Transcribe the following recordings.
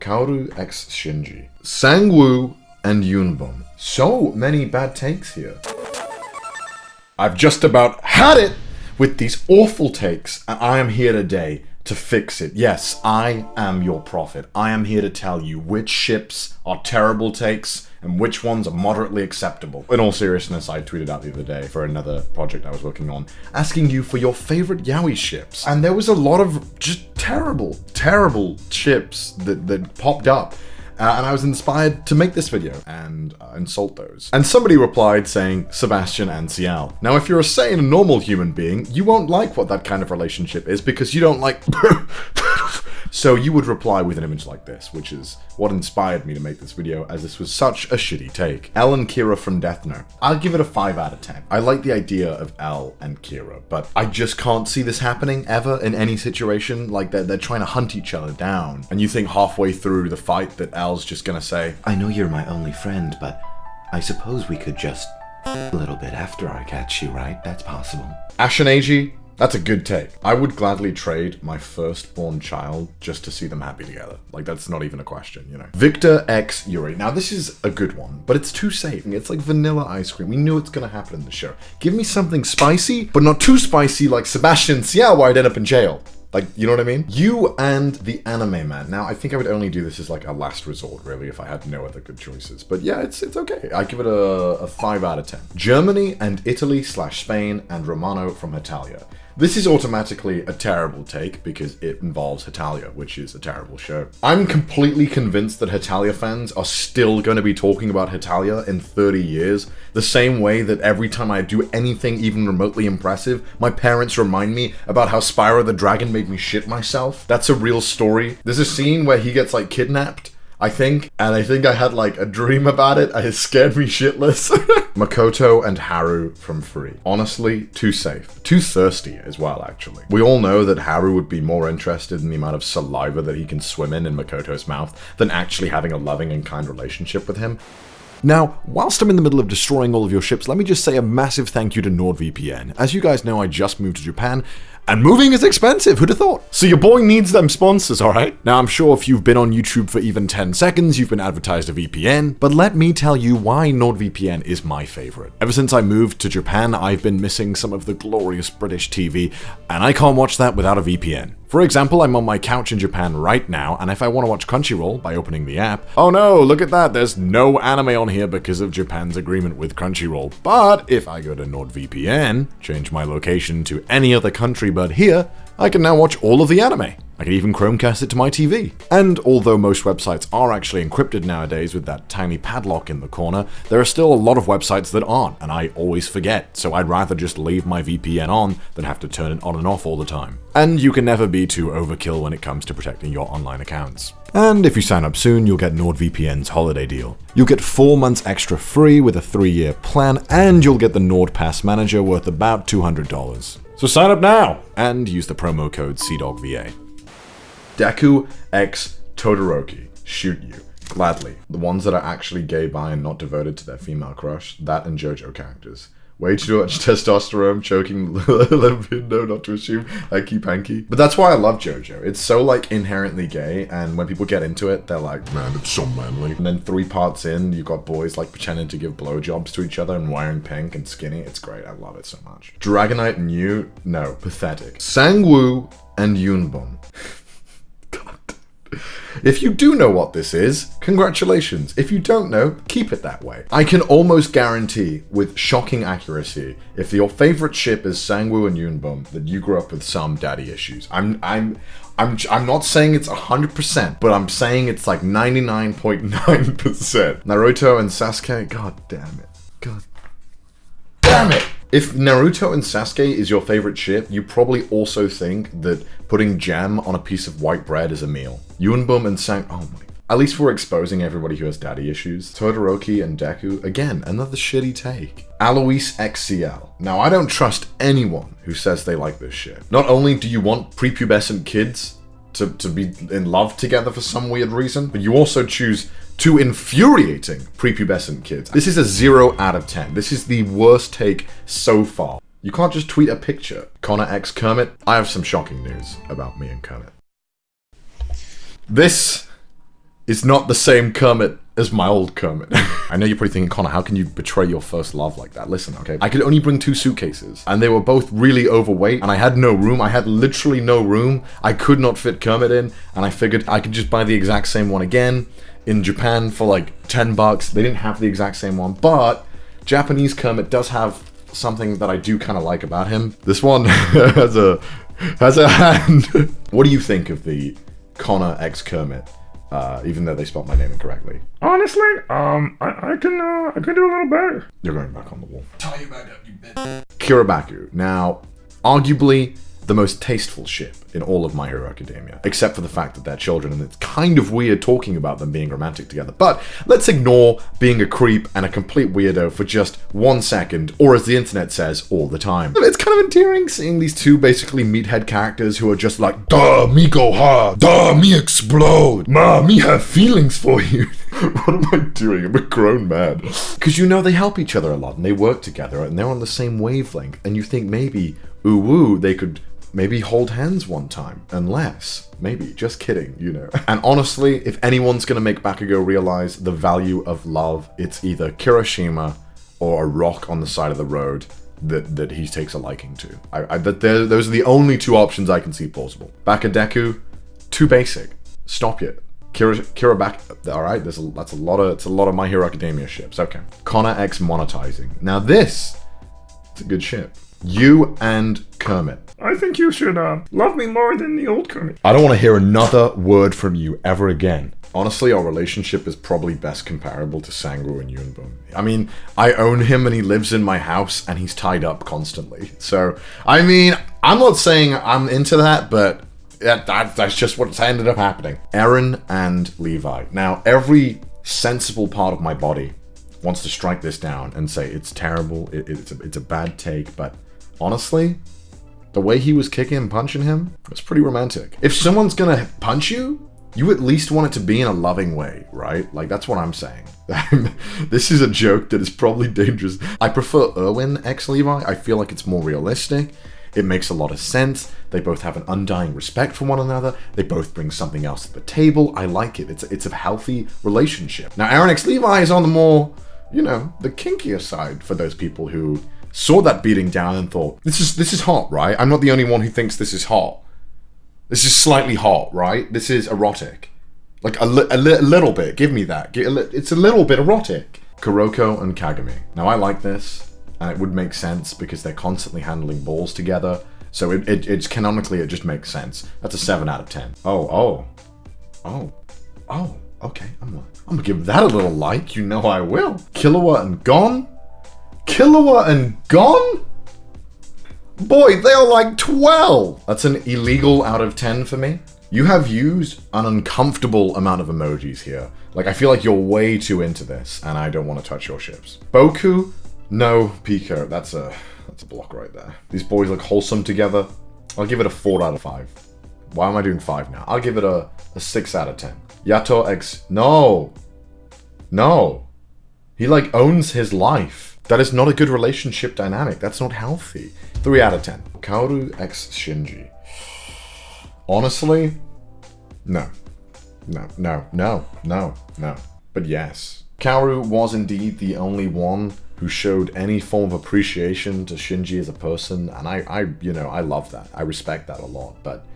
Kaoru x Shinji. Sangwoo and Yunbom. So many bad takes here. I've just about had it with these awful takes, and I am here today to fix it. Yes, I am your prophet. I am here to tell you which ships are terrible takes and which ones are moderately acceptable. In all seriousness, I tweeted out the other day for another project I was working on, asking you for your favorite yaoi ships. And there was a lot of just terrible ships that popped up. And I was inspired to make this video and insult those. And somebody replied saying Sebastian and Ciel. Now, if you're a sane and normal human being, you won't like what that kind of relationship is because you don't like... So you would reply with an image like this, which is what inspired me to make this video, as this was such a shitty take. Elle and Kira from Death Note. I'll give it a 5 out of 10. I like the idea of Elle and Kira, but I just can't see this happening ever in any situation. Like they're trying to hunt each other down, and you think halfway through the fight that Elle's just gonna say, I know you're my only friend, but I suppose we could just a little bit after I catch you, right? That's possible. Ash and Eiji, that's a good take. I would gladly trade my firstborn child just to see them happy together. Like, that's not even a question, you know. Victor x Yuri. Now, this is a good one, but it's too safe. It's like vanilla ice cream. We knew it's gonna happen in the show. Give me something spicy, but not too spicy like Sebastian and Ciel, where I'd end up in jail. Like, you know what I mean? You and the Anime Man. Now, I think I would only do this as like a last resort, really, if I had no other good choices. But yeah, it's okay. I give it a 5 out of 10. Germany and Italy / Spain and Romano from Hetalia. This is automatically a terrible take because it involves Hetalia, which is a terrible show. I'm completely convinced that Hetalia fans are still going to be talking about Hetalia in 30 years, the same way that every time I do anything even remotely impressive, my parents remind me about how Spyro the Dragon made me shit myself. That's a real story. There's a scene where he gets like kidnapped, I think, and I think I had like a dream about it. It scared me shitless. Makoto and Haru from Free. Honestly, too safe. Too thirsty as well, actually. We all know that Haru would be more interested in the amount of saliva that he can swim in Makoto's mouth than actually having a loving and kind relationship with him. Now, whilst I'm in the middle of destroying all of your ships, let me just say a massive thank you to NordVPN. As you guys know, I just moved to Japan, and moving is expensive, who'd have thought? So your boy needs them sponsors, alright? Now, I'm sure if you've been on YouTube for even 10 seconds, you've been advertised a VPN, but let me tell you why NordVPN is my favorite. Ever since I moved to Japan, I've been missing some of the glorious British TV, and I can't watch that without a VPN. For example, I'm on my couch in Japan right now, and if I want to watch Crunchyroll by opening the app, oh no, look at that, there's no anime on here because of Japan's agreement with Crunchyroll. But if I go to NordVPN, change my location to any other country but here, I can now watch all of the anime. I can even Chromecast it to my TV. And although most websites are actually encrypted nowadays with that tiny padlock in the corner, there are still a lot of websites that aren't, and I always forget, so I'd rather just leave my VPN on than have to turn it on and off all the time. And you can never be too overkill when it comes to protecting your online accounts. And if you sign up soon, you'll get NordVPN's holiday deal. You'll get 4 months extra free with a 3-year plan, and you'll get the NordPass Manager worth about $200. So sign up now, and use the promo code CDawgVA. Deku x Todoroki. Shoot you. Gladly. The ones that are actually gay, bi, and not devoted to their female crush, that and JoJo characters. Way too much testosterone, choking libido, not to assume hanky-panky. But that's why I love JoJo. It's so, like, inherently gay, and when people get into it, they're like, man, it's so manly. And then 3 parts in, you've got boys, like, pretending to give blowjobs to each other and wearing pink and skinny. It's great. I love it so much. Dragonite and you? No. Pathetic. Sangwoo and Yunbom. If you do know what this is, congratulations. If you don't know, keep it that way. I can almost guarantee with shocking accuracy, if your favorite ship is Sangwoo and Yunbom, that you grew up with some daddy issues. I'm not saying it's 100%, but I'm saying it's like 99.9%. Naruto and Sasuke, god damn it. God damn it. If Naruto and Sasuke is your favorite ship, you probably also think that putting jam on a piece of white bread is a meal. Yunbom and oh my. At least we're exposing everybody who has daddy issues. Todoroki and Deku, again, another shitty take. Alois XCL. Now, I don't trust anyone who says they like this shit. Not only do you want prepubescent kids to be in love together for some weird reason, but you also choose 2 infuriating prepubescent kids. This is a 0 out of 10. This is the worst take so far. You can't just tweet a picture. Connor X Kermit, I have some shocking news about me and Kermit. This is not the same Kermit as my old Kermit. I know you're probably thinking, Connor, how can you betray your first love like that? Listen, okay, I could only bring 2 suitcases, and they were both really overweight, and I had no room. I had literally no room. I could not fit Kermit in, and I figured I could just buy the exact same one again in Japan for like $10. They didn't have the exact same one, but Japanese Kermit does have something that I do kind of like about him. This one has a hand. What do you think of the Connor X Kermit? Even though they spelled my name incorrectly. Honestly, I can do a little better. You're going back on the wall. Tie you back up, you bitch. Kirabaku. Now, arguably the most tasteful ship in all of My Hero Academia, except for the fact that they're children, and it's kind of weird talking about them being romantic together. But let's ignore being a creep and a complete weirdo for just 1 second, or as the internet says, all the time. It's kind of endearing seeing these 2 basically meathead characters who are just like, duh, me go hard, duh, me explode, ma, me have feelings for you. What am I doing? I'm a grown man. Because you know they help each other a lot, and they work together, and they're on the same wavelength, and you think maybe, ooh woo, they could maybe hold hands one time, unless, maybe, just kidding, you know. And honestly, if anyone's gonna make Bakugo realize the value of love, it's either Kirishima or a rock on the side of the road that he takes a liking to. Those are the only 2 options I can see plausible. Bakadeku, too basic. Stop it. Kirabaku, alright, it's a lot of My Hero Academia ships. Okay. Connor X monetizing. Now this, it's a good ship. You and Kermit. I think you should love me more than the old Kermit. I don't want to hear another word from you ever again. Honestly, our relationship is probably best comparable to Sangu and Yunbum. I mean, I own him and he lives in my house and he's tied up constantly. So, I mean, I'm not saying I'm into that, but that's just what's ended up happening. Eren and Levi. Now, every sensible part of my body wants to strike this down and say it's terrible, it's a bad take, but honestly, the way he was kicking and punching him was pretty romantic. If someone's gonna punch you, you at least want it to be in a loving way, right? Like, that's what I'm saying. This is a joke that is probably dangerous. I prefer Erwin x Levi. I feel like it's more realistic. It makes a lot of sense. They both have an undying respect for one another. They both bring something else to the table. I like it. It's a healthy relationship. Now, Eren x Levi is on the more, you know, the kinkier side for those people who saw that beating down and thought, this is hot, right? I'm not the only one who thinks this is hot. This is slightly hot, right? This is erotic. Like a little bit. Give me that. It's a little bit erotic. Kuroko and Kagami. Now, I like this, and it would make sense because they're constantly handling balls together. So it's canonically, it just makes sense. That's a 7 out of 10. Oh, okay. I'm gonna give that a little like. You know I will. Killua and Gon? Killua and Gon? Boy, they are like 12. That's an illegal out of 10 for me. You have used an uncomfortable amount of emojis here. Like, I feel like you're way too into this, and I don't want to touch your ships. Boku, no. Pico, that's a block right there. These boys look wholesome together. I'll give it a 4 out of 5. Why am I doing 5 now? I'll give it a 6 out of 10. Yato x... No. He, like, owns his life. That is not a good relationship dynamic. That's not healthy. 3 out of 10. Kaoru x Shinji. Honestly, no. But yes. Kaoru was indeed the only one who showed any form of appreciation to Shinji as a person, and I love that. I respect that a lot, but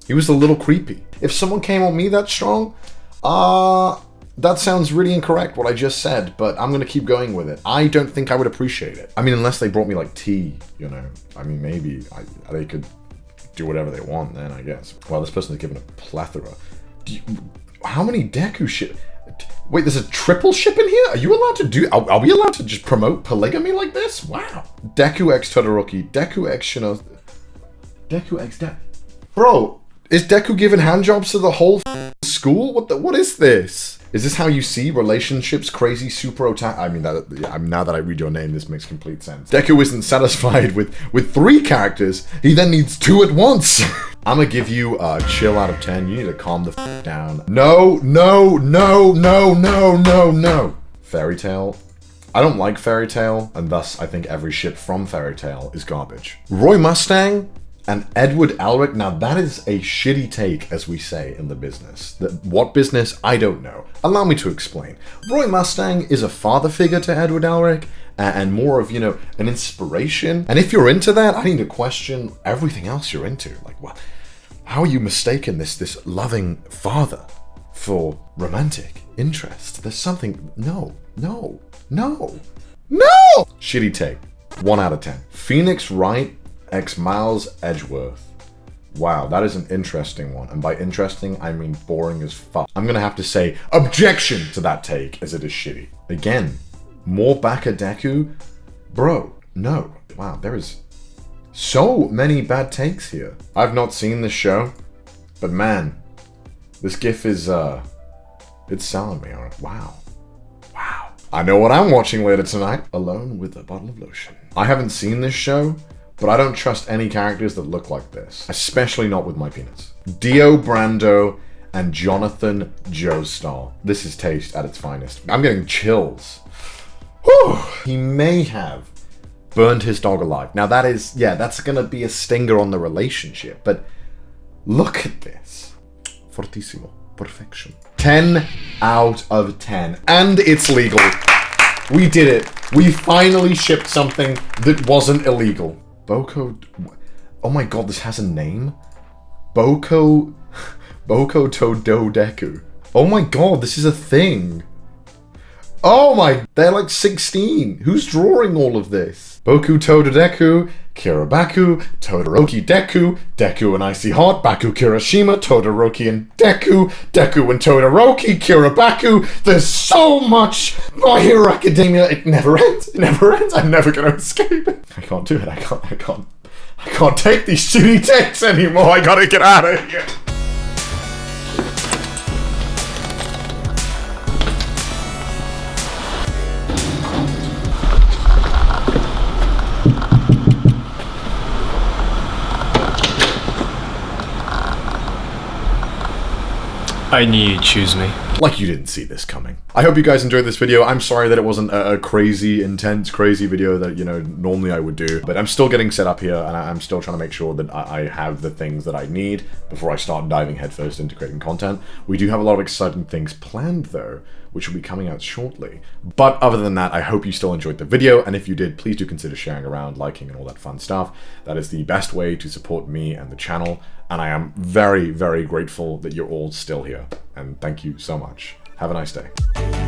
he was a little creepy. If someone came on me that strong, that sounds really incorrect, what I just said, but I'm gonna keep going with it. I don't think I would appreciate it. I mean, unless they brought me, like, tea, you know? I mean, maybe they could do whatever they want then, I guess. Well, this person is given a plethora. How many Deku ship? Wait, there's a triple ship in here? Are you allowed to do... Are we allowed to just promote polygamy like this? Wow. Deku x Todoroki, Deku x Shino... Deku x Bro, is Deku giving handjobs to the whole school? What is this? Is this how you see relationships? Crazy super otaku? I mean, now that I read your name, this makes complete sense. Deku isn't satisfied with 3 characters. He then needs 2 at once. I'm gonna give you a chill out of 10. You need to calm the down. No. Fairy Tail. I don't like Fairy Tail, and thus I think every ship from Fairy Tail is garbage. Roy Mustang? And Edward Elric, now that is a shitty take, as we say in the business. What business? I don't know. Allow me to explain. Roy Mustang is a father figure to Edward Elric, and more of, you know, an inspiration. And if you're into that, I need to question everything else you're into. Like, what? How are you mistaken this loving father for romantic interest? There's something... No. Shitty take. 1 out of 10. Phoenix Wright x Miles Edgeworth. Wow, that is an interesting one. And by interesting, I mean boring as fuck. I'm gonna have to say objection to that take, as it is shitty. Again, more Bakadeku? Bro, no. Wow, there is so many bad takes here. I've not seen this show, but man, this gif is, it's selling me on it. Wow. I know what I'm watching later tonight. Alone with a bottle of lotion. I haven't seen this show, but I don't trust any characters that look like this. Especially not with my penis. Dio Brando and Jonathan Joestar. This is taste at its finest. I'm getting chills. Whew. He may have burned his dog alive. Now that is, yeah, that's gonna be a stinger on the relationship, but look at this. Fortissimo. Perfection. 10 out of 10. And it's legal. We did it. We finally shipped something that wasn't illegal. Boko... Oh my god, this has a name? Boko Tododeku. Oh my god, this is a thing. Oh my... They're like 16. Who's drawing all of this? Boku Tododeku, Kirabaku, Todoroki Deku, Deku and Icy Heart, Baku Kirishima, Todoroki and Deku, Deku and Todoroki, Kirabaku. There's so much My Hero Academia. It never ends. It never ends. I'm never gonna escape it. I can't do it. I can't take these shitty takes anymore. I gotta get out of here. I knew you'd choose me. Like you didn't see this coming. I hope you guys enjoyed this video. I'm sorry that it wasn't a crazy, intense, crazy video that, you know, normally I would do. But I'm still getting set up here, and I'm still trying to make sure that I have the things that I need before I start diving headfirst into creating content. We do have a lot of exciting things planned, though, which will be coming out shortly. But other than that, I hope you still enjoyed the video, and if you did, please do consider sharing around, liking, and all that fun stuff. That is the best way to support me and the channel, and I am very, very grateful that you're all still here. And thank you so much. Have a nice day.